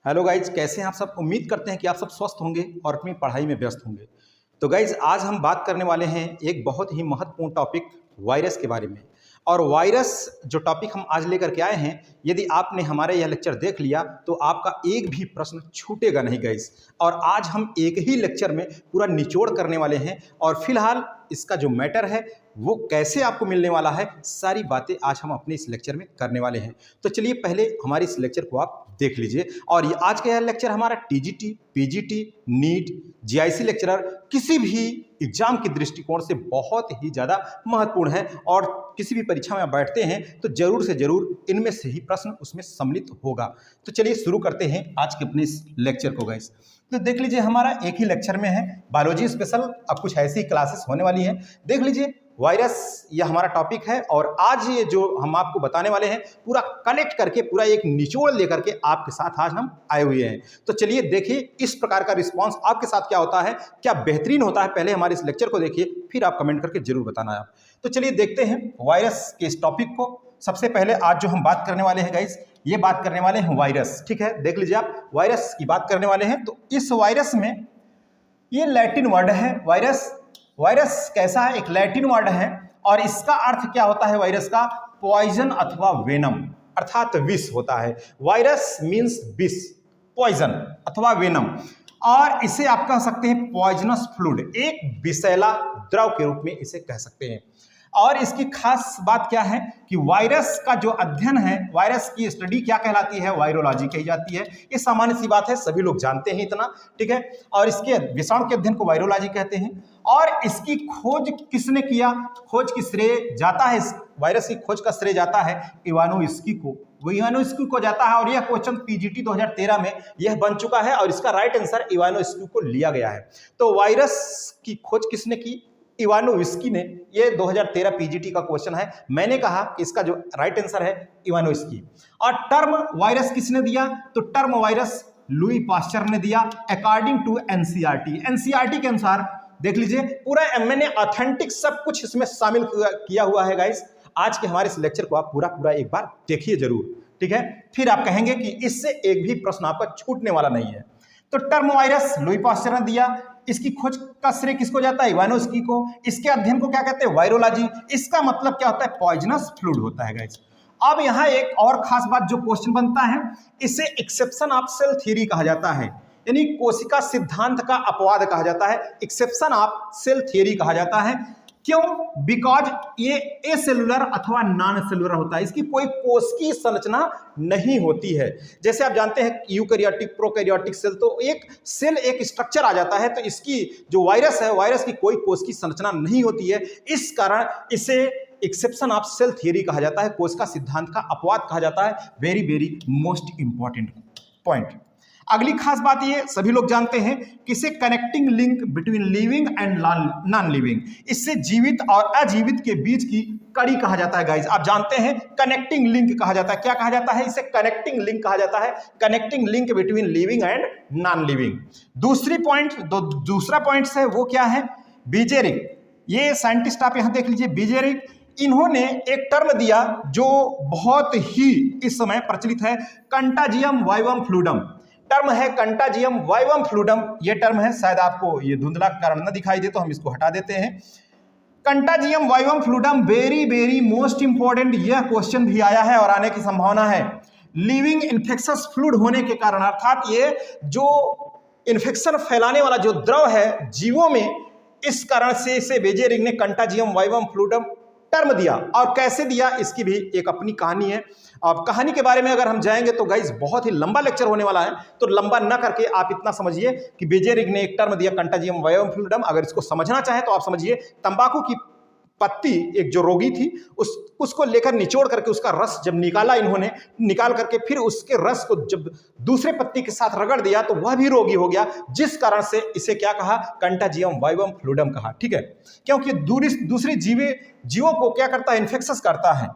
Hello guys, कैसे हैं आप सब। उम्मीद करते हैं कि आप सब स्वस्थ होंगे और अपनी पढ़ाई में व्यस्त होंगे। तो गाइज, आज हम बात करने वाले हैं एक बहुत ही महत्वपूर्ण टॉपिक वायरस के बारे में। और वायरस जो टॉपिक हम आज लेकर के आए हैं, यदि आपने हमारा यह लेक्चर देख लिया तो आपका एक भी प्रश्न छूटेगा नहीं गाइज। और आज हम एक ही लेक्चर में पूरा निचोड़ करने वाले हैं और फिलहाल इसका जो मैटर है वो कैसे आपको मिलने वाला है, सारी बातें आज हम अपने इस लेक्चर में करने वाले हैं। तो चलिए पहले हमारे इस लेक्चर को आप देख लीजिए। और ये आज का यह लेक्चर हमारा TGT, PGT, NEET, GIC lecturer किसी भी एग्जाम के दृष्टिकोण से बहुत ही ज़्यादा महत्वपूर्ण है। और किसी भी परीक्षा में आप बैठते हैं तो जरूर से जरूर इनमें से ही प्रश्न उसमें सम्मिलित होगा। तो चलिए शुरू करते हैं आज के अपने इस लेक्चर को गाइस। तो देख लीजिए, हमारा एक ही लेक्चर में है बायोलॉजी स्पेशल। अब कुछ ऐसी क्लासेस होने वाली हैं। देख लीजिए, वायरस यह हमारा टॉपिक है और आज ये जो हम आपको बताने वाले हैं पूरा कलेक्ट करके, पूरा एक निचोड़ लेकर के आपके साथ आज हम आए हुए हैं। तो चलिए देखिए इस प्रकार का रिस्पांस आपके साथ क्या होता है, क्या बेहतरीन होता है। पहले हमारे इस लेक्चर को देखिए, फिर आप कमेंट करके जरूर बताना आप। तो चलिए देखते हैं वायरस के इस टॉपिक को। सबसे पहले आज जो हम बात करने वाले हैं गाइस, ये बात करने वाले हैं वायरस। ठीक है, देख लीजिए आप, वायरस की बात करने वाले हैं। तो इस वायरस में ये लैटिन वर्ड है वायरस। वायरस कैसा है, एक लैटिन वर्ड है और इसका अर्थ क्या होता है वायरस का, पॉइजन अथवा वेनम, अर्थात विष होता है। वायरस मींस विष, पॉइजन अथवा वेनम। और इसे आप कह सकते हैं पॉइजनस फ्लूइड, एक विषैला द्रव के रूप में इसे कह सकते हैं। और इसकी खास बात क्या है कि वायरस का जो अध्ययन है, वायरस की स्टडी क्या कहलाती है, वायरोलॉजी कही जाती है। ये सामान्य सी बात है, सभी लोग जानते हैं इतना। ठीक है, और इसके विषाणु के अध्ययन को वायरोलॉजी कहते हैं। और इसकी खोज किसने किया, खोज की श्रेय जाता है, इस वायरस की खोज का श्रेय जाता है इवानोव्स्की को। वो इवानोव्स्की को जाता है और यह क्वेश्चन पीजीटी 2013 में यह बन चुका है और इसका राइट आंसर इवानोव्स्की को लिया गया है। तो वायरस की खोज किसने की, इवानोव्स्की ने। ये 2013 पीजीटी का क्वेश्चन है। मैंने कहा कि इसका जो राइट आंसर है इवानोव्स्की। और टर्म वायरस किसने दिया, तो टर्म वायरस लुई पास्चर ने दिया अकॉर्डिंग टू एनसीईआरटी। एनसीईआरटी के अनुसार देख लीजिए, पूरा मैंने ऑथेंटिक सब कुछ इसमें शामिल किया हुआ है गाइस। आज के हमारे इस लेक्चर को आप पूरा एक बार देखिए जरूर। ठीक है, फिर आप कहेंगे कि इससे एक भी प्रश्न आपका छूटने वाला नहीं है। तो टर्म वायरस लुई पास्चर ने दिया। इसकी खोज का श्रेय किसको जाता है, इवानोव्स्की को। इसके अध्ययन को क्या कहते हैं, वायरोलॉजी। इसका मतलब क्या होता है, पॉइजनस फ्लूइड होता है गाइस। अब यहाँ एक और खास बात जो क्वेश्चन बनता है, इसे एक्सेप्शन ऑफ सेल थ्योरी कहा जाता है, यानी कोशिका सिद्धांत का अपवाद कहा जाता है, एक्सेप्शन ऑफ सेल थ्योरी कहा जाता है। क्यों, बिकॉज ये एसेलुलर अथवा नॉन सेलुलर होता है, इसकी कोई कोशिकीय संरचना नहीं होती है। जैसे आप जानते हैं यूकैरियोटिक, प्रोकैरियोटिक सेल, तो एक सेल एक स्ट्रक्चर आ जाता है, तो इसकी जो वायरस है, वायरस की कोई कोशिकीय संरचना नहीं होती है। इस कारण इसे एक्सेप्शन ऑफ सेल थ्योरी कहा जाता है, कोशिका सिद्धांत का अपवाद कहा जाता है। Very most important point. अगली खास बात ये सभी लोग जानते हैं कि इसे connecting link between living and non living, इससे जीवित और अजीवित के बीच की कड़ी कहा जाता है गाइज। आप जानते हैं कनेक्टिंग लिंक कहा जाता है। क्या कहा जाता है, इसे कनेक्टिंग लिंक कहा जाता है, connecting link between living and non living. दूसरा पॉइंट है वो क्या है, बीजेरिक। ये साइंटिस्ट आप यहां देख लीजिए, बीजेरिक। इन्होंने एक टर्म दिया जो बहुत ही इस समय प्रचलित है, कंटाजियम वाइवम फ्लूइडम। टर्म है कंटाजियम वाइवम फ्लूइडम, ये टर्म है। शायद आपको ये धुंधला कारण न दिखाई दे तो हम इसको हटा देते हैं। कंटाजियम vivum fluidum very most important, यह क्वेश्चन भी आया है और आने की संभावना है। लिविंग इन्फेक्शस फ्लूइड होने के कारण, अर्थात ये जो इन्फेक्शन फैलाने वाला जो द्रव है जीवों में, इस कारण से इसे बेजेरिक ने कंटाजियम वाइवम फ्लूइडम टर्म दिया। और कैसे दिया, इसकी भी एक अपनी कहानी है। अब कहानी के बारे में अगर हम जाएंगे तो गाइस बहुत ही लंबा लेक्चर होने वाला है, तो लंबा न करके आप इतना समझिए कि बेजेरिक ने एक टर्म दिया कंटाजियम वाइवम फ्लूइडम। अगर इसको समझना चाहे तो आप समझिए, तंबाकू की पत्ती एक जो रोगी थी उसको लेकर निचोड़ करके उसका रस जब निकाला इन्होंने, निकाल करके फिर उसके रस को जब दूसरे पत्ती के साथ रगड़ दिया तो वह भी रोगी हो गया, जिस कारण से इसे क्या कहा, कंटाजियम वाइवम फ्लूइडम कहा। ठीक है, क्योंकि दूसरे जीवों को क्या करता है, इन्फेक्शस करता है।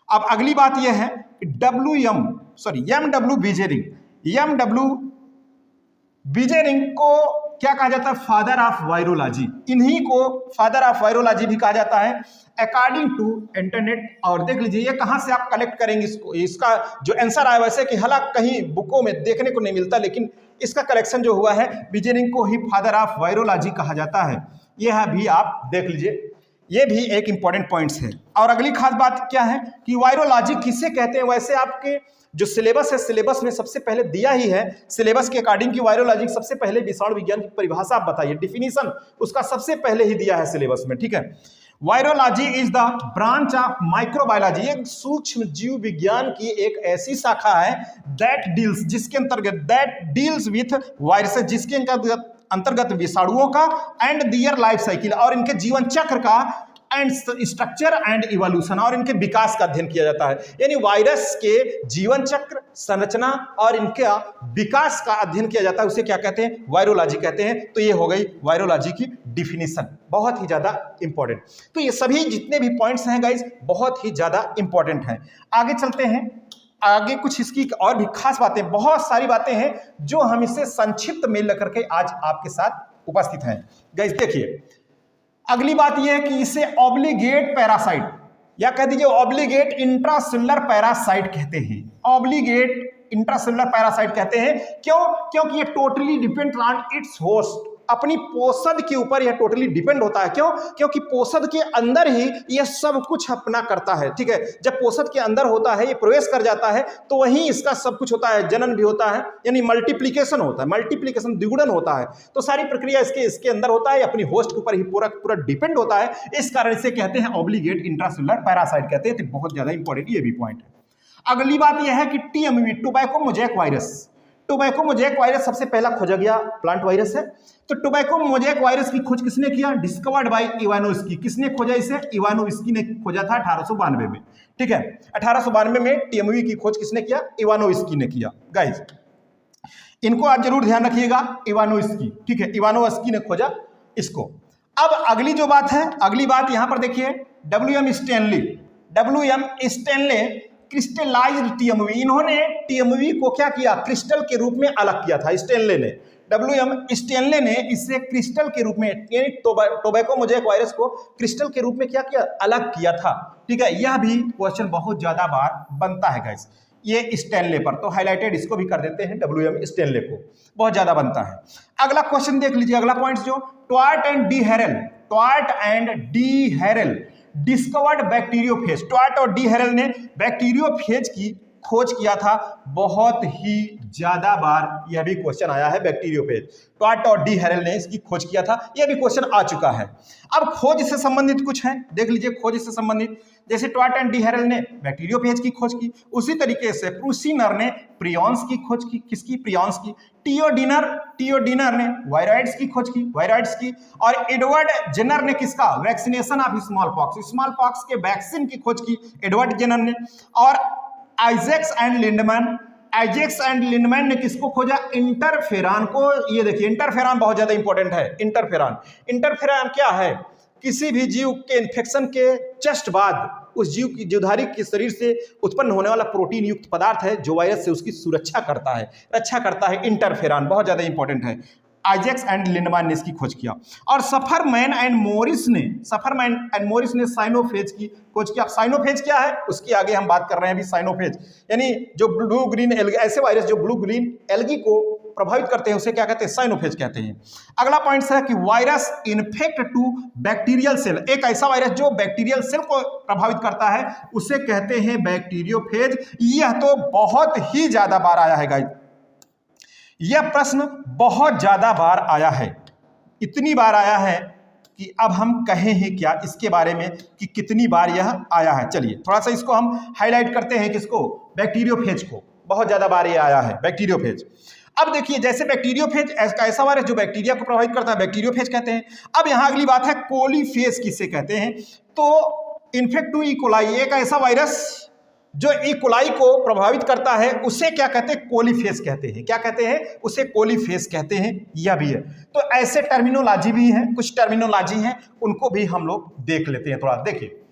अब अगली बात यह है कि एमडब्ल्यू बीजेरिक को क्या कहा जाता है? Father of virology. इन्हीं को फादर ऑफ वायरोलॉजी भी कहा जाता है अकॉर्डिंग टू इंटरनेट। और देख लीजिए ये कहाँ से आप कलेक्ट करेंगे इसको, इसका जो आंसर आया वैसे कि हालांकि कहीं बुकों में देखने को नहीं मिलता, लेकिन इसका कलेक्शन जो हुआ है विजेनिंग को ही फादर ऑफ वायरोलॉजी कहा जाता है। यह भी आप देख लीजिए, ये भी एक इंपॉर्टेंट पॉइंट्स है। और अगली खास बात क्या है कि वायरोलॉजी किसे कहते हैं? वैसे आपके जो सिलेबस है, सिलेबस में सबसे पहले दिया ही है सिलेबस के अकॉर्डिंग की वायरोलॉजी सबसे पहले विषाणु विज्ञान की परिभाषा आप बताइए, डिफिनीशन उसका सबसे पहले ही दिया है सिलेबस में, ठीक है। Virology is the branch of microbiology, एक सूक्ष्म जीव विज्ञान की एक ऐसी शाखा है दैट डील्स, जिसके अंतर्गत दैट डील्स विथ वायरसेस, जिसके अंतर्गत विषाणुओं का एंड दियर लाइफ साइकिल, और इनके जीवन चक्र का एंड स्ट्रक्चर एंड इवोल्यूशन, और इनके विकास का अध्ययन किया जाता है। यानी वायरस के जीवन चक्र, संरचना और इनके विकास का अध्ययन किया जाता है, उसे क्या कहते हैं? वायरोलॉजी कहते हैं। तो ये हो गई वायरोलॉजी की डिफिनीशन, बहुत ही ज्यादा इंपॉर्टेंट। तो ये सभी जितने भी पॉइंट्स हैं गाइज बहुत ही ज्यादा इंपॉर्टेंट हैं। आगे चलते हैं, आगे कुछ इसकी और भी खास बातें, बहुत सारी बातें हैं जो हम इसे संक्षिप्त में लेकर के आज आपके साथ उपस्थित हैं। गाइस देखिए, अगली बात यह है कि इसे ऑब्लिगेट पैरासाइट या कह दीजिए ऑब्लिगेट इंट्रासेलुलर पैरासाइट कहते हैं। ऑब्लिगेट इंट्रासेलुलर पैरासाइट कहते हैं क्यों? क्योंकि ये totally depend on it's host, अपनी पोषद के ऊपर यह टोटली डिपेंड होता है। क्यों? क्योंकि पोषद के अंदर ही यह सब कुछ अपना करता है, ठीक है। जब पोषद के अंदर होता है, ये प्रवेश कर जाता है, तो वहीं इसका सब कुछ होता है, जनन भी होता है, यानी मल्टीप्लिकेशन होता है, मल्टीप्लिकेशन द्विगुणन होता है। तो सारी प्रक्रिया इसके अंदर होता है, अपनी होस्ट के ऊपर ही पूरा डिपेंड होता है। इस कारण से कहते हैं ऑब्लिगेट इंट्रासेलुलर पैरासाइट कहते हैं। तो बहुत ज्यादा इंपॉर्टेंट ये भी पॉइंट है। अगली बात यह है कि TMV, tobacco mosaic virus. Tobacco mosaic virus सबसे पहला खोजा गया प्लांट वायरस है। तो टोबैको मोज़ेक वायरस की खोज किसने किया? Discovered by Ivanovsky. किसने खोजा इसे? इवानोव्स्की ने खोजा था 1892 में, ठीक है। 1892 में टीएमवी की खोज किसने किया? इवानोव्स्की ने किया। गाइस इनको आप जरूर ध्यान रखिएगा, इवानोव्स्की, ठीक है, इवानोव्स्की ने खोजा इसको। अब अगली जो बात है, अगली बात यहां पर देखिए, डब्ल्यूएम स्टैनले क्रिस्टलाइज्ड टीएमवी, इन्होंने टीएमवी को क्या किया? क्रिस्टल के रूप में अलग किया था स्टैनले ने। डब्ल्यूएम स्टैनले ने इसे क्रिस्टल के रूप में, यानी टोबैको मोज़ेक वायरस को क्रिस्टल के रूप में क्या किया? अलग किया था, ठीक है। यह भी क्वेश्चन बहुत ज्यादा बार बनता है गाइस, ये स्टैनले पर, तो हाईलाइटेड इसको भी कर देते हैं, डब्ल्यूएम स्टैनले को बहुत ज्यादा बनता है। अगला क्वेश्चन देख लीजिए, अगला पॉइंट जो ट्वार्ट एंड डी हैरेल डिस्कवर्ड बैक्टीरियोफेज। ट्वार्ट और डी हैरेल ने बैक्टीरियोफेज की खोज किया था, बहुत ही ज्यादा बार यह भी क्वेश्चन आया है बैक्टीरियोफेज। ट्वार्ट और डी हैरेल ने इसकी खोज किया था, यह भी क्वेश्चन आ चुका है। अब खोज से संबंधित कुछ है, देख लीजिए खोज से संबंधित, जैसे ट्वार्ट एंड डी हैरेल ने बैक्टीरियोफेज की खोज की, उसी तरीके से प्रूसिनर ने प्रियॉन्स की खोज की। किसकी? प्रियॉन्स की। टियोडिनर ने वायरॉइड्स की खोज की, वायरॉइड्स की। और एडवर्ड जेनर ने किसका? वैक्सीनेशन ऑफ स्मॉल पॉक्स के वैक्सीन की खोज की एडवर्ड जेनर ने। और आइजैक्स एंड लिंडमैन ने किसको खोजा? इंटरफेरॉन को। ये देखिए इंटरफेरॉन बहुत ज्यादा इंपॉर्टेंट है। इंटरफेरॉन क्या है? किसी भी जीव के इन्फेक्शन के जस्ट बाद उस जीव की जीवधारी के शरीर से उत्पन्न होने वाला प्रोटीन युक्त पदार्थ है जो वायरस से उसकी सुरक्षा करता है, रक्षा करता है। इंटरफेरॉन बहुत ज्यादा इंपॉर्टेंट है। आइजैक्स एंड लिंडमैन ने इसकी खोज किया। और सफरमैन एंड मोरिस ने साइनोफेज की खोज किया। साइनोफेज क्या है उसकी आगे हम बात कर रहे हैं अभी। साइनोफेज यानी जो ब्लू ग्रीन एल्गी, ऐसे वायरस जो ब्लू ग्रीन एल्गी को प्रभावित करते हैं उसे क्या कहते हैं? साइनोफेज कहते हैं। अगला पॉइंट है कि virus infect to bacterial cell, एक ऐसा वायरस जो बैक्टीरियल सेल को प्रभावित करता है उसे कहते हैं बैक्टीरियोफेज। यह तो बहुत ही ज्यादा बार आया है गाइस, यह प्रश्न बहुत ज्यादा बार आया है, इतनी बार आया है कि अब हम कहें हैं क्या इसके बारे में कि कितनी बार यह आया है। चलिए थोड़ा सा इसको हम हाईलाइट करते हैं, किसको? बैक्टीरियोफेज को। बहुत ज्यादा बार यह आया है बैक्टीरियोफेज। अब देखिए जैसे बैक्टीरियोफेज ऐसा वायरस जो बैक्टीरिया को प्रभावित करता है, बैक्टीरियोफेज कहते हैं। अब यहां अगली बात है कोलीफेज किसे कहते हैं? तो इन्फेक्ट ई कोलाई, एक ऐसा वायरस जो ई कोलाई को प्रभावित करता है उसे क्या कहते हैं? कोलीफेज कहते हैं। क्या कहते हैं? उसे कोलीफेज कहते हैं। यह भी है। तो ऐसे टर्मिनोलॉजी भी है, कुछ टर्मिनोलॉजी है उनको भी हम लोग देख लेते हैं। थोड़ा देखिए,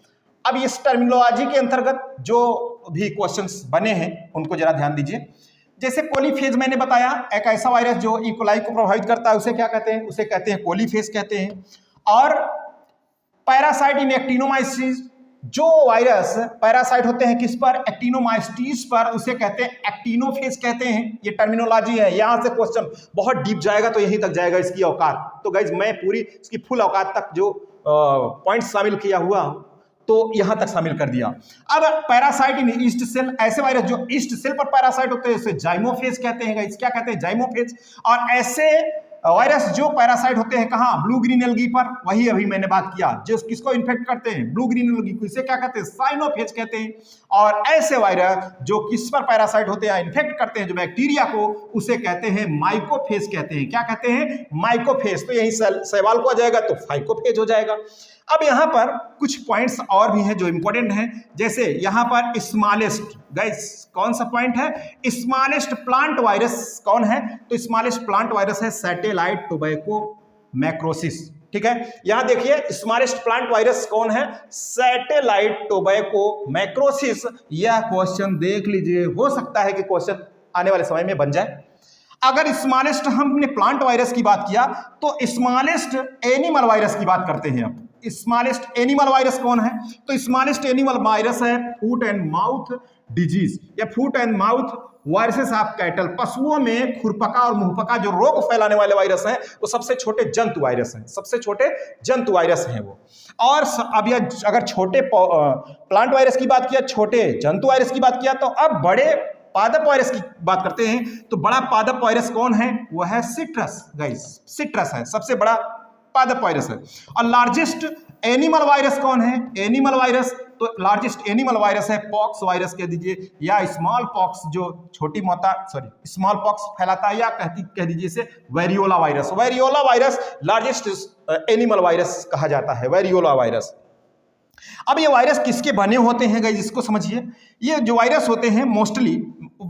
अब इस टर्मिनोलॉजी के अंतर्गत जो भी क्वेश्चंस बने हैं उनको जरा ध्यान दीजिए। जैसे कोलीफेज मैंने बताया, एक ऐसा वायरस जो इकोलाई को प्रभावित करता है, उसे क्या कहते हैं? उसे कहते हैं कोलीफेज कहते हैं। और पैरासाइट इन एक्टिनोमाइसीज, जो वायरस पैरासाइट होते हैं किस पर? एक्टिनोमाइसीज पर, उसे कहते हैं एक्टिनोफेज कहते हैं। ये टर्मिनोलॉजी है, यहां से क्वेश्चन बहुत डीप जाएगा तो यहीं तक जाएगा इसकी औकात। तो गाइज मैं पूरी इसकी फुल औकात तक जो पॉइंट्स शामिल किया हुआ तो यहां तक शामिल कर दिया। अब पैरासाइट इन ईस्ट सेल, ऐसे वायरस जो ईस्ट सेल पर पैरासाइट होते हैं उसे जाइमोफेज कहते हैं गाइस। क्या कहते हैं? जाइमोफेज। और ऐसे वायरस जो पैरासाइट होते हैं कहां? ब्लू ग्रीन एल्गी पर, वही अभी मैंने बात किया, जो किसको इन्फेक्ट करते हैं? ब्लू ग्रीन एल्गी को, इसे क्या कहते हैं? साइनोफेज कहते हैं। और ऐसे वायरस जो किस पर पैरासाइट होते हैं, इन्फेक्ट करते हैं जो बैक्टीरिया को, उसे कहते हैं माइकोफेज कहते हैं। क्या कहते हैं? माइकोफेज। तो यही सवाल को आ जाएगा तो फाइकोफेज हो जाएगा। अब यहां पर कुछ पॉइंट्स और भी हैं जो इंपॉर्टेंट हैं, जैसे यहां पर स्मॉलेस्ट, गाइस कौन सा पॉइंट है? स्मॉलेस्ट प्लांट वायरस कौन है? तो स्मॉलेस्ट प्लांट वायरस है सैटेलाइट टोबैको मैक्रोसिस। ठीक है, यहां देखिए स्मॉलेस्ट प्लांट वायरस कौन है? Satellite tobacco necrosis. यह क्वेश्चन देख लीजिए, हो सकता है कि क्वेश्चन आने वाले समय में बन जाए। अगर स्मॉलेस्ट हमने प्लांट वायरस की बात किया तो स्मॉलेस्ट एनिमल वायरस की बात करते हैं। अब स्मॉलेस्ट एनिमल वायरस कौन है? तो स्मॉलेस्ट एनिमल वायरस है फूट एंड माउथ डिजीज या foot and mouth viruses of cattle. पशुओं में खुरपका और मुंहपका जो रोग फैलाने वाले वायरस हैं वो सबसे छोटे जंतु वायरस हैं, सबसे छोटे जंतु वायरस हैं वो। और अब यह अगर छोटे प्लांट वायरस की बात किया, छोटे जंतु वायरस की बात किया, तो अब बड़े पादप वायरस की बात करते हैं। तो बड़ा पादप वायरस कौन है? वो है सिट्रस गाइस, सिट्रस है सबसे बड़ा पादप वायरस है। और लार्जेस्ट एनिमल वायरस कौन है? एनिमल वायरस, तो लार्जेस्ट एनिमल वायरस है पॉक्स वायरस कह दीजिए, या स्मॉल पॉक्स जो छोटी मोटा स्मॉल पॉक्स फैलाता है, या कह दीजिए इसे variola virus. Variola virus largest animal virus कहा जाता है, वेरियोला वायरस। अब ये वायरस किसके बने होते हैं गाइस, इसको समझिए। ये जो वायरस होते हैं mostly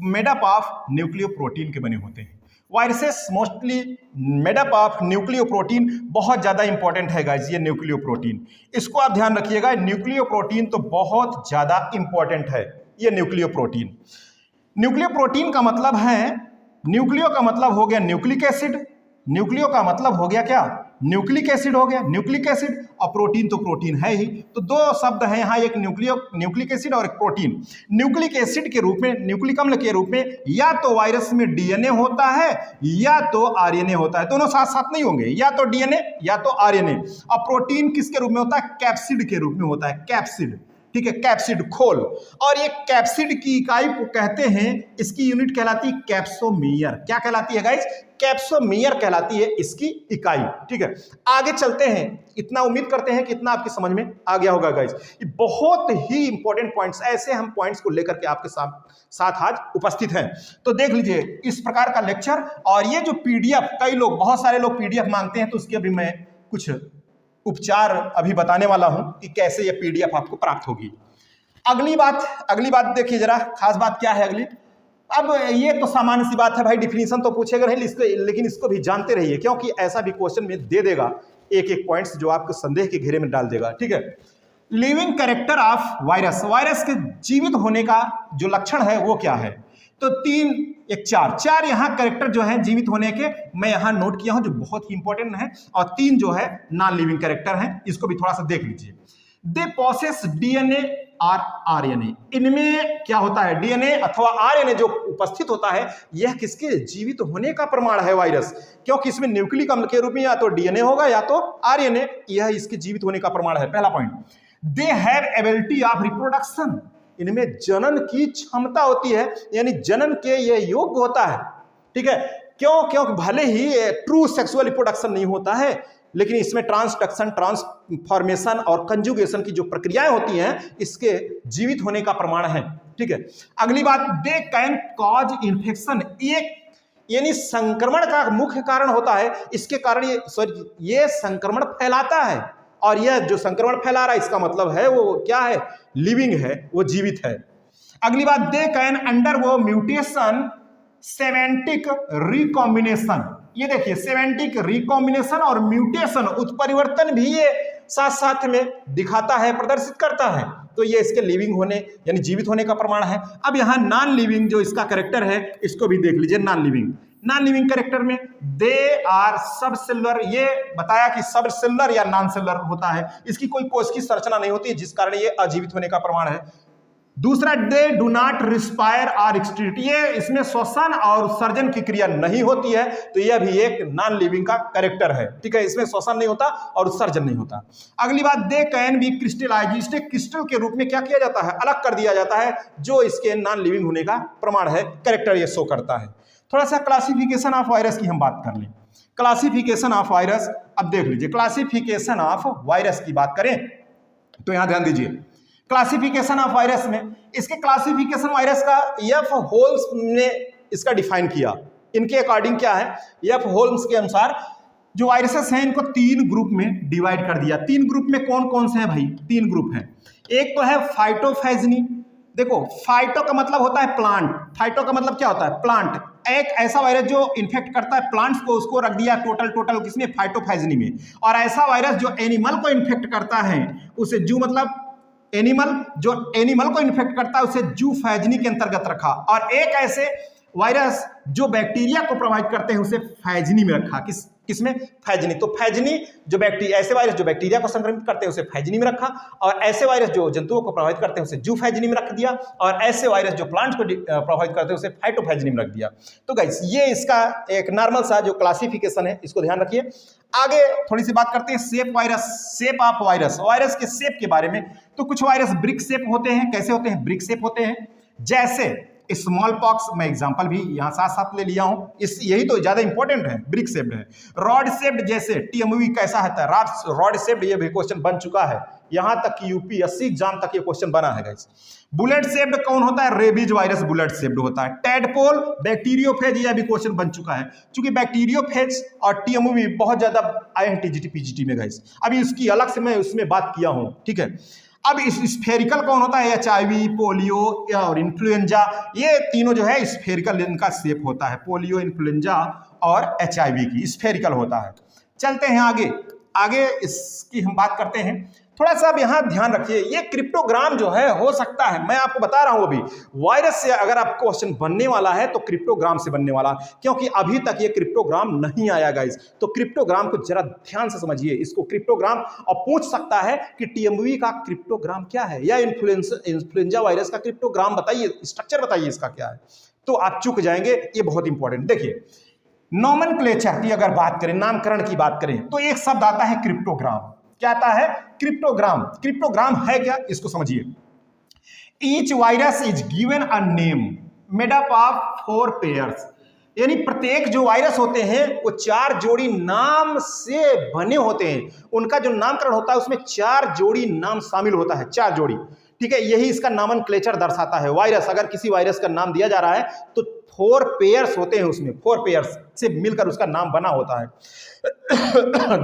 made up of nucleoprotein के बने होते हैं। Viruses mostly made up of nucleoprotein, बहुत ज़्यादा इंपॉर्टेंट है गाइस ये न्यूक्लियोप्रोटीन, इसको आप ध्यान रखिएगा। न्यूक्लियोप्रोटीन तो बहुत ज़्यादा इंपॉर्टेंट है ये न्यूक्लियोप्रोटीन। न्यूक्लियोप्रोटीन का मतलब है, न्यूक्लियो का मतलब हो गया न्यूक्लिक एसिड, न्यूक्लियो का मतलब हो गया क्या? न्यूक्लिक एसिड हो गया, न्यूक्लिक एसिड, और प्रोटीन तो प्रोटीन है ही। तो दो शब्द हैं यहाँ, एक न्यूक्लिक एसिड और एक प्रोटीन। न्यूक्लिक एसिड के रूप में, न्यूक्लिक अम्ल के रूप में या तो वायरस में डीएनए होता है या तो आरएनए होता है, दोनों साथ साथ नहीं होंगे, या तो डीएनए या तो आरएनए। और प्रोटीन किसके रूप में होता है? कैप्सिड के रूप में होता है, कैप्सिड। ठीक है, कैप्सिड खोल। और ये कैप्सिड की इकाई को कहते हैं, इसकी यूनिट कहलाती है कैप्सोमीयर। क्या कहलाती है गाइस? कैप्सोमीयर कहलाती है इसकी इकाई। ठीक है, आगे चलते हैं। इतना उम्मीद करते हैं कि इतना आपकी समझ में आ गया होगा गाइस। ये बहुत ही इंपॉर्टेंट पॉइंट्स, ऐसे हम पॉइंट्स को लेकर के आपके साथ आज उपस्थित हैं। तो देख लीजिए इस प्रकार का लेक्चर, और ये जो पीडीएफ, कई लोग, बहुत सारे लोग पीडीएफ मांगते हैं, तो उसकी अभी मैं कुछ उपचार अभी बताने वाला हूं कि कैसे ये पीडीएफ आपको प्राप्त होगी। अगली बात देखिए जरा, खास बात क्या है अगली। अब ये तो सामान्य सी बात है भाई, डिफिनीशन तो पूछेगा नहीं, लेकिन इसको भी जानते रहिए, क्योंकि ऐसा भी क्वेश्चन में दे देगा एक एक पॉइंट्स जो आपको संदेह के घेरे में डाल देगा। ठीक है, living character of virus, virus के जीवित होने का जो लक्षण है वो क्या है? तो 3 1 4 यहाँ कैरेक्टर जो है जीवित होने के मैं यहाँ नोट किया हूं जो बहुत ही इंपॉर्टेंट है, और 3 जो है नॉन लिविंग कैरेक्टर हैं, इसको भी थोड़ा सा देख लीजिए। दे पॉसेस डीएनए और आरएनए, इनमें क्या होता है? डीएनए अथवा आरएनए जो उपस्थित होता है, यह किसके जीवित होने का प्रमाण है वायरस, क्योंकि इसमें न्यूक्लिक अम्ल के रूप में या तो डीएनए होगा या तो आरएनए, यह इसके जीवित होने का प्रमाण है। पहला point. They have ability of reproduction, इनमें जनन की क्षमता होती है, यानी जनन के ये योग्य होता है। ठीक है, क्योंकि भले ही ट्रू सेक्सुअल रिप्रोडक्शन नहीं होता है, लेकिन इसमें ट्रांसडक्शन, ट्रांसफॉर्मेशन और कंजुगेशन की जो प्रक्रियाएं होती हैं, इसके जीवित होने का प्रमाण है। ठीक है, अगली बात, दे कैन कॉज इन्फेक्शन, यानी संक्रमण का मुख्य कारण होता है, इसके कारण ये संक्रमण फैलाता है, और यह जो संक्रमण फैला रहा है इसका मतलब है वो क्या है? लिविंग है, वो जीवित है। अगली बात, दे कैन अंडरगो म्यूटेशन सेवेंटिक रिकॉम्बिनेशन, ये देखिए सेवेंटिक रिकॉम्बिनेशन और म्यूटेशन, उत्परिवर्तन भी ये साथ साथ में दिखाता है, प्रदर्शित करता है। तो ये इसके लिविंग होने यानी जीवित होने का प्रमाण है। अब यहाँ नॉन लिविंग जो इसका कैरेक्टर है इसको भी देख लीजिए। नॉन लिविंग कैरेक्टर में दे आर सब सेलुलर, ये बताया कि सब सेलुलर या नॉन सेलुलर होता है, इसकी कोई कोशिकीय संरचना नहीं होती जिस कारण ये अजीवित होने का प्रमाण है। दूसरा, दे डू नॉट रिस्पायर और एक्सक्रीट, ये इसमें श्वसन और उत्सर्जन की क्रिया नहीं होती है, तो यह भी एक नॉन लिविंग का कैरेक्टर है। ठीक है, इसमें श्वसन नहीं होता और उत्सर्जन नहीं होता। अगली बात, दे कैन बी क्रिस्टलाइज, इसे क्रिस्टल के रूप में क्या किया जाता है, अलग कर दिया जाता है, जो इसके नॉन लिविंग होने का प्रमाण है, कैरेक्टर ये शो करता है। थोड़ा सा क्लासिफिकेशन ऑफ वायरस की हम बात कर लें। क्लासिफिकेशन ऑफ वायरस, अब देख लीजिए क्लासिफिकेशन ऑफ वायरस की बात करें तो यहां ध्यान दीजिए, क्लासिफिकेशन ऑफ वायरस में इसके क्लासिफिकेशन वायरस का एफ होल्म्स ने इसका डिफाइन किया। इनके अकॉर्डिंग क्या है, एफ होल्म्स के अनुसार जो वायरसेस हैं इनको 3 ग्रुप में डिवाइड कर दिया। 3 ग्रुप में कौन कौन से हैं भाई, 3 ग्रुप हैं। एक तो है फाइटोफैजनी, देखो फाइटो का मतलब होता है प्लांट, फाइटो का मतलब क्या होता है, प्लांट। एक ऐसा वायरस जो इन्फेक्ट करता है प्लांट्स को, उसको रख दिया टोटल किसमें, फाइटोफैजनी में। और ऐसा वायरस जो एनिमल को इन्फेक्ट करता है उसे जू मतलब एनिमल, जो एनिमल को इन्फेक्ट करता है उसे जूफैजनी के अंतर्गत रखा। और एक ऐसे वायरस जो बैक्टीरिया को प्रभावित करते हैं उसे फैजनी में रखा। किसमें, फैजनी। तो फैजनी जो बैक्टीरिया, ऐसे वायरस जो बैक्टीरिया को संक्रमित करते हैं उसे फैजनी में रखा, और ऐसे वायरस जो जंतुओं को प्रभावित करते हैं उसे जूफैजनी में रख दिया, और ऐसे वायरस जो प्लांट्स को प्रभावित करते हैं उसे फाइटोफैजनी में रख दिया। तो गाइस ये इसका एक नॉर्मल सा जो क्लासिफिकेशन है, इसको ध्यान रखिए। आगे थोड़ी सी बात करते हैं shape virus, shape of virus, virus के शेप के बारे में। तो कुछ वायरस ब्रिक शेप होते हैं। कैसे होते हैं, ब्रिक शेप होते हैं। जैसे स्मॉल पॉक्स, मैं एग्जांपल भी यहां साथ साथ ले लिया हूं, इस यही तो ज्यादा इंपॉर्टेंट है, ब्रिक शेप्ड है। रॉड शेप्ड, जैसे टीएमवी कैसा है, रॉड शेप्ड, ये भी क्वेश्चन बन चुका है, यहां तक कि यूपीएससी एग्जाम तक ये क्वेश्चन बना है गाइस। बुलेट शेप्ड कौन होता है, रेबीज वायरस बुलेट शेप्ड होता है। टैडपोल, बैक्टीरियोफेज, यह भी क्वेश्चन बन चुका है, क्योंकि बैक्टीरियोफेज और टीएमवी बहुत ज्यादा आईएनटीजीटी पीजीटी में गाइस, अभी इसकी अलग से मैं उसमें बात किया हूं। ठीक है, अब इस स्फेरिकल कौन होता है, एचआईवी, पोलियो और इन्फ्लुएंजा, ये तीनों जो है स्फेरिकल इनका शेप होता है, पोलियो, इन्फ्लुएंजा और एचआईवी की स्फेरिकल होता है। चलते हैं आगे इसकी हम बात करते हैं। थोड़ा सा अब यहाँ ध्यान रखिए, ये क्रिप्टोग्राम जो है हो सकता है, मैं आपको बता रहा हूँ अभी, वायरस से अगर आप क्वेश्चन बनने वाला है तो क्रिप्टोग्राम से बनने वाला, क्योंकि अभी तक ये क्रिप्टोग्राम नहीं आया गाइस। तो क्रिप्टोग्राम को जरा ध्यान से समझिए, इसको क्रिप्टोग्राम, और पूछ सकता है कि टीएमवी का क्रिप्टोग्राम क्या है, या इन्फ्लुएंजा वायरस का क्रिप्टोग्राम बताइए, स्ट्रक्चर बताइए इसका क्या है, तो आप चूक जाएंगे। ये बहुत इंपॉर्टेंट, देखिए नोमेनक्लेचर की अगर बात करें, नामकरण की बात करें, तो एक शब्द आता है क्रिप्टोग्राम। क्या आता है, क्रिप्टोग्राम। क्रिप्टोग्राम है क्या, इसको समझिए। Each virus is given a name made up of 4 pairs, यानी प्रत्येक जो वायरस होते हैं वो 4 जोड़ी नाम से बने होते हैं। उनका जो नामकरण होता है उसमें 4 जोड़ी नाम शामिल होता है, 4 जोड़ी। ठीक है, यही इसका नामनक्लेचर दर्शाता है। वायरस, अगर किसी वायरस का नाम दिया जा रहा है तो 4 पेयर्स होते हैं, उसमें 4 पेयर्स से मिलकर उसका नाम बना होता है।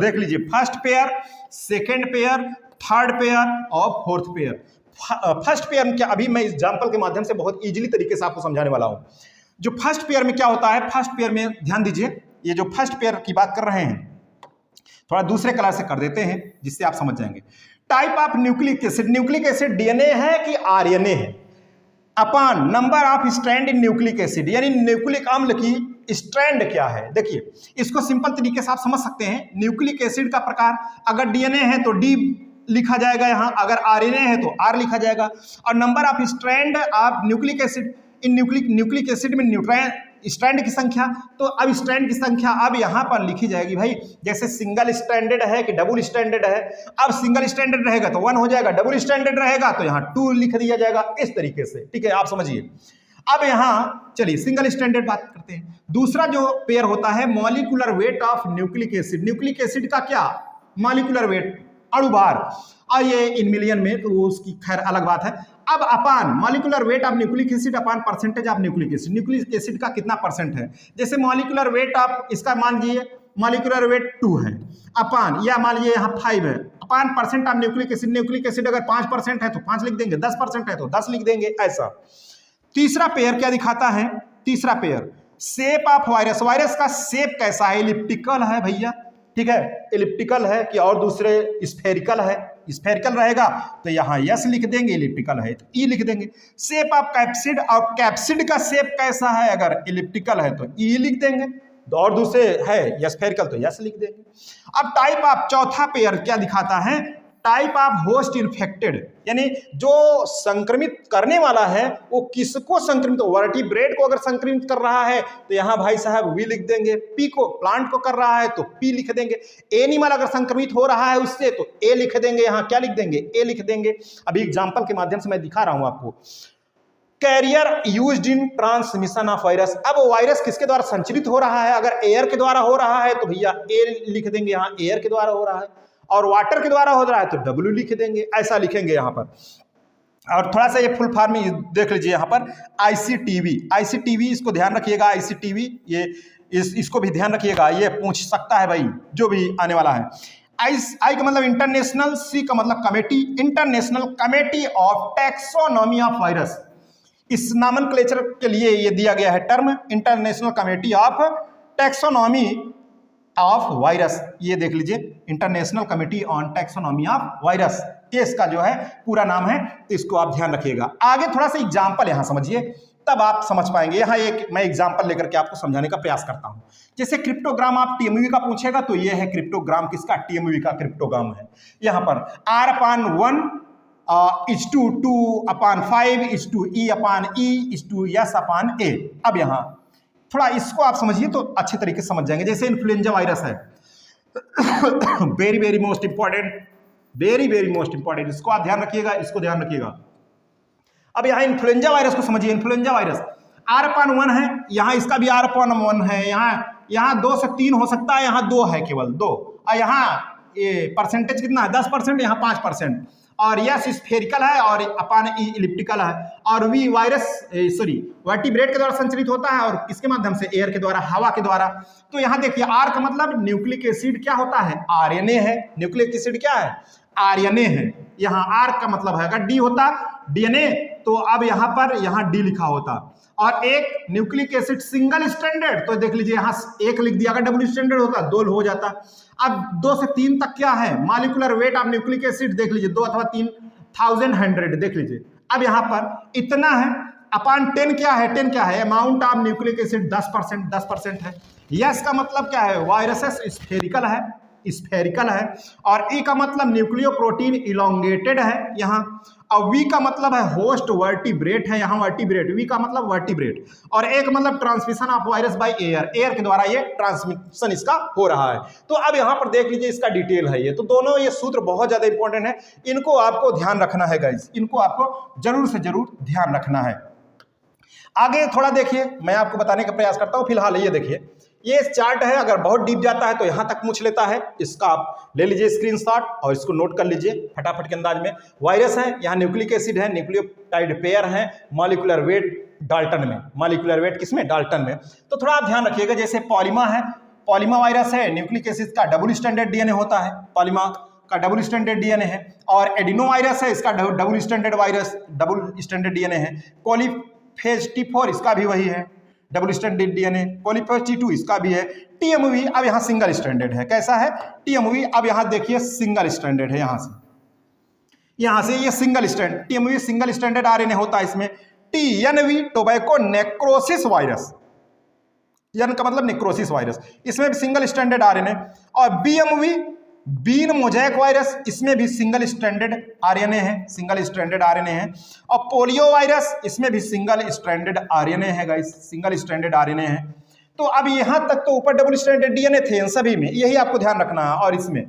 देख लीजिए, first pair, second pair, third pair और फोर्थ पेयर। फर्स्ट पेयर में क्या, अभी मैं इस एग्जांपल के माध्यम से बहुत इजीली तरीके से आपको समझाने वाला हूं। जो फर्स्ट पेयर में क्या होता है, फर्स्ट पेयर में ध्यान दीजिए, ये जो फर्स्ट पेयर की बात कर रहे हैं थोड़ा दूसरे कलर से कर देते हैं जिससे आप समझ जाएंगे। Type of nucleic acid, nucleic acid DNA है कि आरएनए है, upon number of strand in nucleic acid, यानी न्यूक्लिक अम्ल की स्ट्रैंड क्या है। देखिए इसको सिंपल तरीके से आप समझ सकते हैं, न्यूक्लिक एसिड का प्रकार, अगर डीएनए है तो डी लिखा जाएगा यहाँ, अगर आरएनए है तो आर लिखा जाएगा, और number of strand of nucleic acid in nucleic acid में न्यूट्रॉन स्ट्रैंड की संख्या। तो अब स्ट्रैंड की संख्या अब यहाँ पर लिखी जाएगी भाई, जैसे सिंगल स्ट्रैंडेड है कि डबल स्ट्रैंडेड है। अब सिंगल स्ट्रैंडेड रहेगा तो 1 हो जाएगा, डबल स्ट्रैंडेड रहेगा तो यहाँ 2 लिख दिया जाएगा, इस तरीके से। ठीक है, आप समझिए। अब यहाँ चलिए सिंगल स्ट्रैंडेड बात करते हैं। दूसरा जो पेयर होता है molecular weight of nucleic acid, nucleic acid का क्या मॉलिक्यूलर वेट, अणुभार, और ये इन मिलियन में, तो उसकी खैर अलग बात है। अब अपान molecular weight of nucleic acid अपान percentage of nucleic acid, nucleic acid का कितना परसेंट है। जैसे मॉलिक्यूलर वेट ऑफ इसका मान लीजिए मॉलिक्यूलर वेट 2 है, अपान या मान लीजिए यहाँ 5 है, अपान percent of nucleic acid, nucleic acid अगर 5% है तो 5 लिख देंगे, 10% है तो 10 लिख देंगे, ऐसा। तीसरा पेयर क्या दिखाता है, तीसरा pear shape of virus, virus का शेप कैसा है, एलिप्टिकल है भैया, ठीक है, एलिप्टिकल है कि और दूसरे स्फेरिकल है। स्फेरिकल रहेगा तो यहाँ यस लिख देंगे, इलिप्टिकल है तो ई लिख देंगे। शेप ऑफ कैप्सिड, और कैप्सिड का शेप कैसा है, अगर इलिप्टिकल है तो ई लिख देंगे, और दूसरे है स्फेरिकल तो यस लिख देंगे। अब टाइप ऑफ, चौथा पेयर क्या दिखाता है, टाइप ऑफ होस्ट इन्फेक्टेड, यानी जो संक्रमित करने वाला है वो किसको संक्रमित, वर्टिब्रेट को अगर संक्रमित कर रहा है तो यहाँ भाई साहब वी लिख देंगे, पी को प्लांट को कर रहा है तो पी लिख देंगे, एनिमल अगर संक्रमित हो रहा है उससे तो ए लिख देंगे, यहाँ क्या लिख देंगे, ए लिख देंगे। अभी एग्जाम्पल के माध्यम से मैं दिखा रहा हूं आपको। Carrier used in transmission of virus, अब वायरस किसके द्वारा संचरित हो रहा है, अगर एयर के द्वारा हो रहा है तो भैया ए लिख देंगे, यहाँ एयर के द्वारा हो रहा है, और वाटर के द्वारा हो रहा है तो डब्ल्यू लिख देंगे, ऐसा लिखेंगे यहाँ पर। और थोड़ा सा ये फुल फॉर्म में देख लीजिए यहाँ पर, आईसीटीवी, आईसीटीवी इसको ध्यान रखिएगा, आईसीटीवी ये इसको भी ध्यान रखिएगा, ये पूछ सकता है भाई जो भी आने वाला है। आई का मतलब इंटरनेशनल, सी का मतलब committee, international committee of taxonomy of virus, इस नॉमेनक्लेचर के लिए ये दिया गया है term, international committee of taxonomy of virus, ये देख लीजिए, international committee on taxonomy of virus, ये इसका जो है पूरा नाम है, तो इसको आप ध्यान रखिएगा। आगे थोड़ा सा एग्जाम्पल यहाँ समझिए, तब आप समझ पाएंगे। यहाँ एक मैं एग्जाम्पल लेकर के आपको समझाने का प्रयास करता हूँ। जैसे क्रिप्टोग्राम आप टीएमवी का पूछेगा तो ये है क्रिप्टोग्राम, किसका, टीएमवी का क्रिप्टोग्राम है। यहाँ पर R/1 2/5:E/E/S/A। अब यहाँ थोड़ा इसको आप समझिए तो अच्छे तरीके से समझ जाएंगे। जैसे इन्फ्लुएंजा वायरस है, very very most important, very very most important, इसको आप ध्यान रखिएगा, इसको ध्यान रखिएगा। अब यहाँ इन्फ्लुएंजा वायरस को समझिए, इन्फ्लुएंजा वायरस R/1 है, यहाँ इसका भी R/1 है, यहाँ 2 से 3 हो सकता है, यहाँ 2 है, केवल 2, और यहाँ ये परसेंटेज कितना है, 10%, यहाँ 5%, और यस स्फेरिकल है, और अपान ई इलिप्टिकल है, और वी वायरस वर्टिब्रेट के द्वारा संचरित होता है, और किसके माध्यम से, एयर के द्वारा, हवा के द्वारा। तो यहाँ देखिए आर का मतलब न्यूक्लिक एसिड क्या होता है, आरएनए है, न्यूक्लिक एसिड क्या है, आरएनए है। यहाँ आर का मतलब है, अगर डी होता डीएनए तो अब यहाँ पर यहाँ डी लिखा होता, और एक न्यूक्लिक एसिड सिंगल स्ट्रैंडेड, तो देख लीजिए यहाँ 1 लिख दिया, अगर डबल स्ट्रैंडेड होता 2 हो जाता। अब 2 से 3 तक क्या है, molecular weight of nucleic acid देख लीजिए, 2 अथवा 3,100 देख लीजिए। अब यहाँ पर इतना है, अपान 10 क्या है, 10 क्या है, अमाउंट ऑफ न्यूक्लिक एसिड 10% है। यस का मतलब क्या है, वायरसेस स्फेरिकल है, स्फेरिकल है, और ई का मतलब न्यूक्लियो प्रोटीन इलोंगेटेड है यहाँ, और वी का मतलब है होस्ट वर्टिब्रेट है, यहाँ वर्टिब्रेट, वी का मतलब वर्टिब्रेट, और एक मतलब transmission of virus by air, air के द्वारा ये ट्रांसमिशन इसका हो रहा है। तो अब यहाँ पर देख लीजिए, इसका डिटेल है ये, तो दोनों ये सूत्र बहुत ज्यादा इंपॉर्टेंट है, इनको आपको ध्यान रखना है गाइस, इनको आपको जरूर से जरूर ध्यान रखना है। आगे थोड़ा देखिए, मैं आपको बताने का प्रयास करता हूँ। फिलहाल ये देखिए, ये चार्ट है, अगर बहुत डीप जाता है तो यहाँ तक पूछ लेता है, इसका आप ले लीजिए स्क्रीनशॉट और इसको नोट कर लीजिए फटाफट के अंदाज में। वायरस है, यहाँ न्यूक्लिक एसिड है, न्यूक्लियोटाइड पेयर है, मॉलिक्यूलर वेट डाल्टन में, मॉलिक्यूलर वेट किसमें, डाल्टन में। तो थोड़ा आप ध्यान रखिएगा, जैसे पॉलीमा है, पॉलीमा वायरस है, न्यूक्लिक एसिड का डबल स्टैंडर्ड डीएनए होता है, पॉलीमा का डबल स्टैंडर्ड डीएनए है, और एडिनो वायरस है, इसका डबल स्टैंडर्ड डीएनए है। पॉलीफेज T4 इसका भी वही है, double standard DNA. Polyphase T2 इसका भी है। टीएमवी अब यहाँ सिंगल स्टैंडर्ड है, कैसा है टीएमवी, अब यहाँ देखिए सिंगल स्टैंडर्ड है, यहाँ से ये single standard TMV single standard RNA होता है इसमें। TNV tobacco necrosis virus, N का मतलब नेक्रोसिस वायरस, इसमें भी सिंगल स्टैंडर्ड आरएनए। और बीएमवी बीन मोजैक वायरस, इसमें भी सिंगल स्ट्रैंडेड आरएनए है, सिंगल स्ट्रैंडेड आरएनए है। और पोलियो वायरस, इसमें भी सिंगल स्ट्रैंडेड आरएनए है गाइस, सिंगल स्ट्रैंडेड आरएनए है। तो अब यहां तक तो ऊपर डबल स्ट्रैंडेड डीएनए थे इन सभी में, यही आपको ध्यान रखना है। और इसमें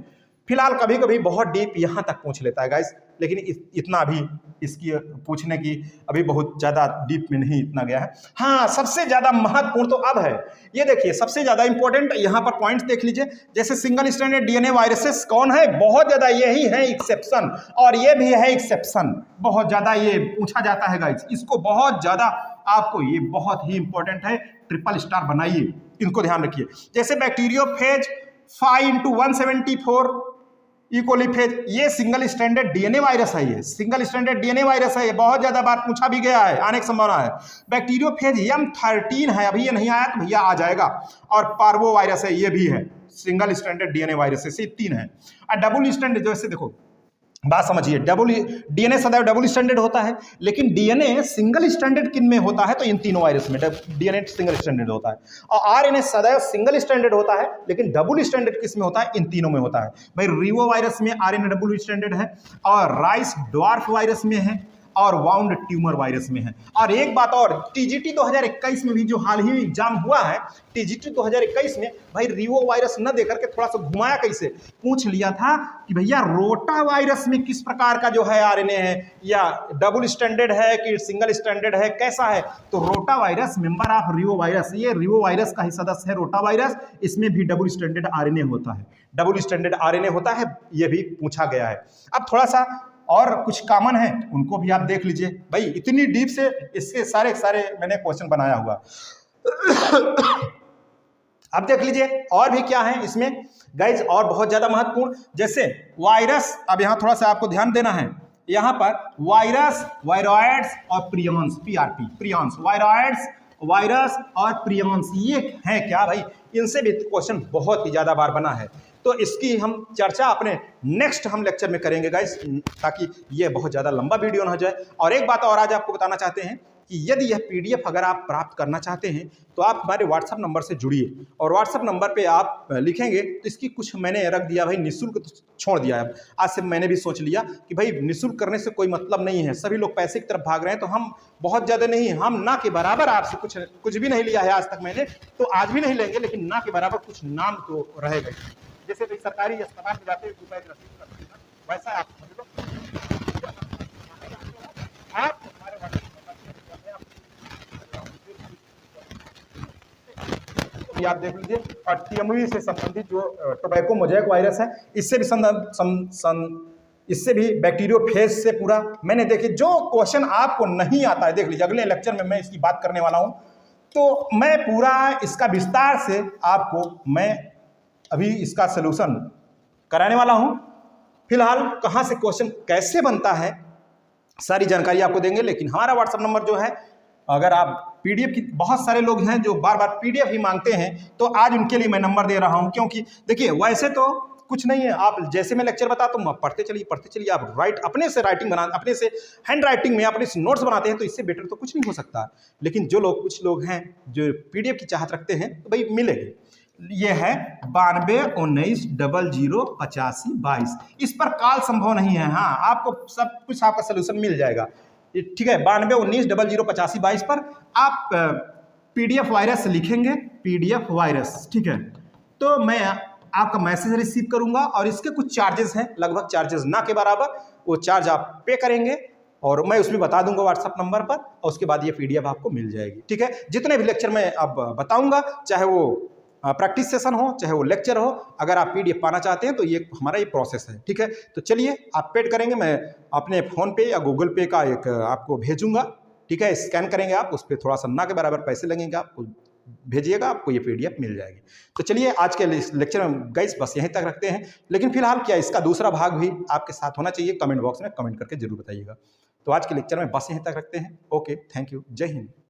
फिलहाल कभी कभी बहुत डीप यहां तक पूछ लेता है गाइस, लेकिन इतना अभी इसकी पूछने की अभी बहुत ज़्यादा डीप में नहीं इतना गया है। हाँ, सबसे ज़्यादा महत्वपूर्ण तो अब है, ये देखिए सबसे ज़्यादा इंपॉर्टेंट यहाँ पर पॉइंट्स देख लीजिए। जैसे सिंगल स्ट्रैंडेड डीएनए वायरसेस कौन है, बहुत ज़्यादा यही है एक्सेप्शन, और ये भी है एक्सेप्शन, बहुत ज़्यादा ये पूछा जाता है गाइस, इसको बहुत ज़्यादा आपको, ये बहुत ही इंपॉर्टेंट है, ट्रिपल स्टार बनाइए, इनको ध्यान रखिए। जैसे बैक्टीरियोफेज 5x174 इकोलीफेज, ये सिंगल स्ट्रैंडेड डीएनए वायरस है, ये सिंगल स्ट्रैंडेड डीएनए वायरस है, ये बहुत ज्यादा बार पूछा भी गया है, आने की संभावना है। बैक्टीरियोफेज M13 है, अभी ये नहीं आया तो भैया आ जाएगा। और पार्वो वायरस है, ये भी है सिंगल स्ट्रैंडेड डीएनए वायरस है, 3 है। और डबल स्ट्रैंडेड जैसे देखो बात समझिए, डीएनए सदैव डबल स्टैंडर्ड होता है, लेकिन डीएनए सिंगल स्टैंडर्ड किन में होता है? तो इन तीनों वायरस में डीएनए सिंगल स्टैंडर्ड होता है। और आरएनए सदैव सिंगल स्टैंडर्ड होता है, लेकिन डबल स्टैंडर्ड किस में होता है? इन तीनों में होता है। भाई रिवो वायरस में आरएनए डबल स्टैंडर्ड है, और राइस ड्वार्फ वायरस में है, और वाउंड ट्यूमर वायरस में है। और एक बात और, टीजीटी 2021 में भी जो हाल ही एग्जाम हुआ है, टीजीटी 2021 में भाई रिवो वायरस न देकर के थोड़ा सा घुमाया, कैसे पूछ लिया था कि भैया रोटा वायरस में किस प्रकार का जो है आरएनए है, या डबल स्टैंडर्ड है कि सिंगल स्टैंडर्ड है, कैसा है? तो rota virus member of Revo virus, ये रिवो वायरस का ही सदस्य है रोटा वायरस, इसमें भी डबल स्टैंडर्ड आरएनए होता है, डबल स्टैंडर्ड आरएनए होता है, ये भी पूछा गया है। अब थोड़ा सा और कुछ कॉमन है, उनको भी आप देख लीजिए। भाई इतनी डीप से इसके सारे मैंने क्वेश्चन बनाया हुआ। अब देख लीजिए और भी क्या है इसमें गाइज, और बहुत ज्यादा महत्वपूर्ण, जैसे वायरस। अब यहां थोड़ा सा आपको ध्यान देना है, यहां पर वायरस, वायरॉइड्स और prions, PRP, prions, viroids, virus और प्रियॉन्स, ये है क्या भाई? इनसे भी क्वेश्चन बहुत ही ज्यादा बार बना है, तो इसकी हम चर्चा अपने नेक्स्ट हम लेक्चर में करेंगे गाइस, ताकि ये बहुत ज़्यादा लंबा वीडियो ना हो जाए। और एक बात और आज आपको बताना चाहते हैं कि यदि यह पीडीएफ अगर आप प्राप्त करना चाहते हैं तो आप हमारे व्हाट्सएप नंबर से जुड़िए, और व्हाट्सएप नंबर पे आप लिखेंगे तो इसकी कुछ मैंने रख दिया भाई, निःशुल्क तो छोड़ दिया है। आज से मैंने भी सोच लिया कि भाई निःशुल्क करने से कोई मतलब नहीं है, सभी लोग पैसे की तरफ भाग रहे हैं, तो हम बहुत ज़्यादा नहीं, हम ना के बराबर आपसे कुछ भी नहीं लिया है आज तक मैंने, तो आज भी नहीं लेंगे, लेकिन ना के बराबर कुछ नाम तो रहेगा। जैसे भाई सरकारी अस्पताल में जाते रुपए की रसीद करते हैं, वैसा आप समझ लो, आप हमारे आप देख लीजिए। और टीएमवी से संबंधित जो टोबैको मोज़ेक वायरस है, इससे भी इससे भी बैक्टीरियोफेज से पूरा मैंने देखिए, जो क्वेश्चन आपको नहीं आता है देख लीजिए, अगले लेक्चर में मैं इसकी बात करने वाला हूं, तो मैं पूरा इसका विस्तार से आपको मैं अभी इसका सलूशन कराने वाला हूं। फिलहाल कहां से क्वेश्चन कैसे बनता है सारी जानकारी आपको देंगे, लेकिन हमारा व्हाट्सएप नंबर जो है, अगर आप पीडीएफ की, बहुत सारे लोग हैं जो बार बार पीडीएफ ही मांगते हैं, तो आज उनके लिए मैं नंबर दे रहा हूं, क्योंकि देखिए वैसे तो कुछ नहीं है, आप जैसे मैं लेक्चर बताता हूँ आप पढ़ते चलिए, आप अपने से राइटिंग बना, अपने से हैंड राइटिंग में अपने से नोट्स बनाते हैं, तो इससे बेटर तो कुछ नहीं हो सकता। लेकिन जो लोग, कुछ लोग हैं जो पीडीएफ की चाहत रखते हैं, तो भाई मिलेगी। ये है 9219008522, इस पर कॉल संभव नहीं है। हाँ, आपको सब कुछ आपका सोल्यूशन मिल जाएगा, ठीक है। 9219008522 पर आप पीडीएफ वायरस लिखेंगे, पीडीएफ वायरस, ठीक है, तो मैं आपका मैसेज रिसीव करूंगा, और इसके कुछ चार्जेस हैं, लगभग चार्जेस ना के बराबर, वो चार्ज आप पे करेंगे, और मैं उसमें बता दूंगा व्हाट्सएप नंबर पर, और उसके बाद ये पीडीएफ आपको मिल जाएगी, ठीक है। जितने भी लेक्चर मैं अब बताऊंगा, चाहे वो प्रैक्टिस सेशन हो, चाहे वो लेक्चर हो, अगर आप पीडीएफ पाना चाहते हैं तो ये हमारा ये प्रोसेस है, ठीक है। तो चलिए आप पेड करेंगे, मैं अपने फ़ोन पे या गूगल पे का एक आपको भेजूंगा, ठीक है। स्कैन करेंगे आप, उस पर थोड़ा सा ना के बराबर पैसे लगेंगे, आपको भेजिएगा, आपको ये पीडीएफ मिल जाएगी। तो चलिए आज के लेक्चर में गाइस बस यहीं तक रखते हैं, लेकिन फिलहाल क्या इसका दूसरा भाग भी आपके साथ होना चाहिए, कमेंट बॉक्स में कमेंट करके जरूर बताइएगा। तो आज के लेक्चर में बस यहीं तक रखते हैं। ओके, थैंक यू, जय हिंद।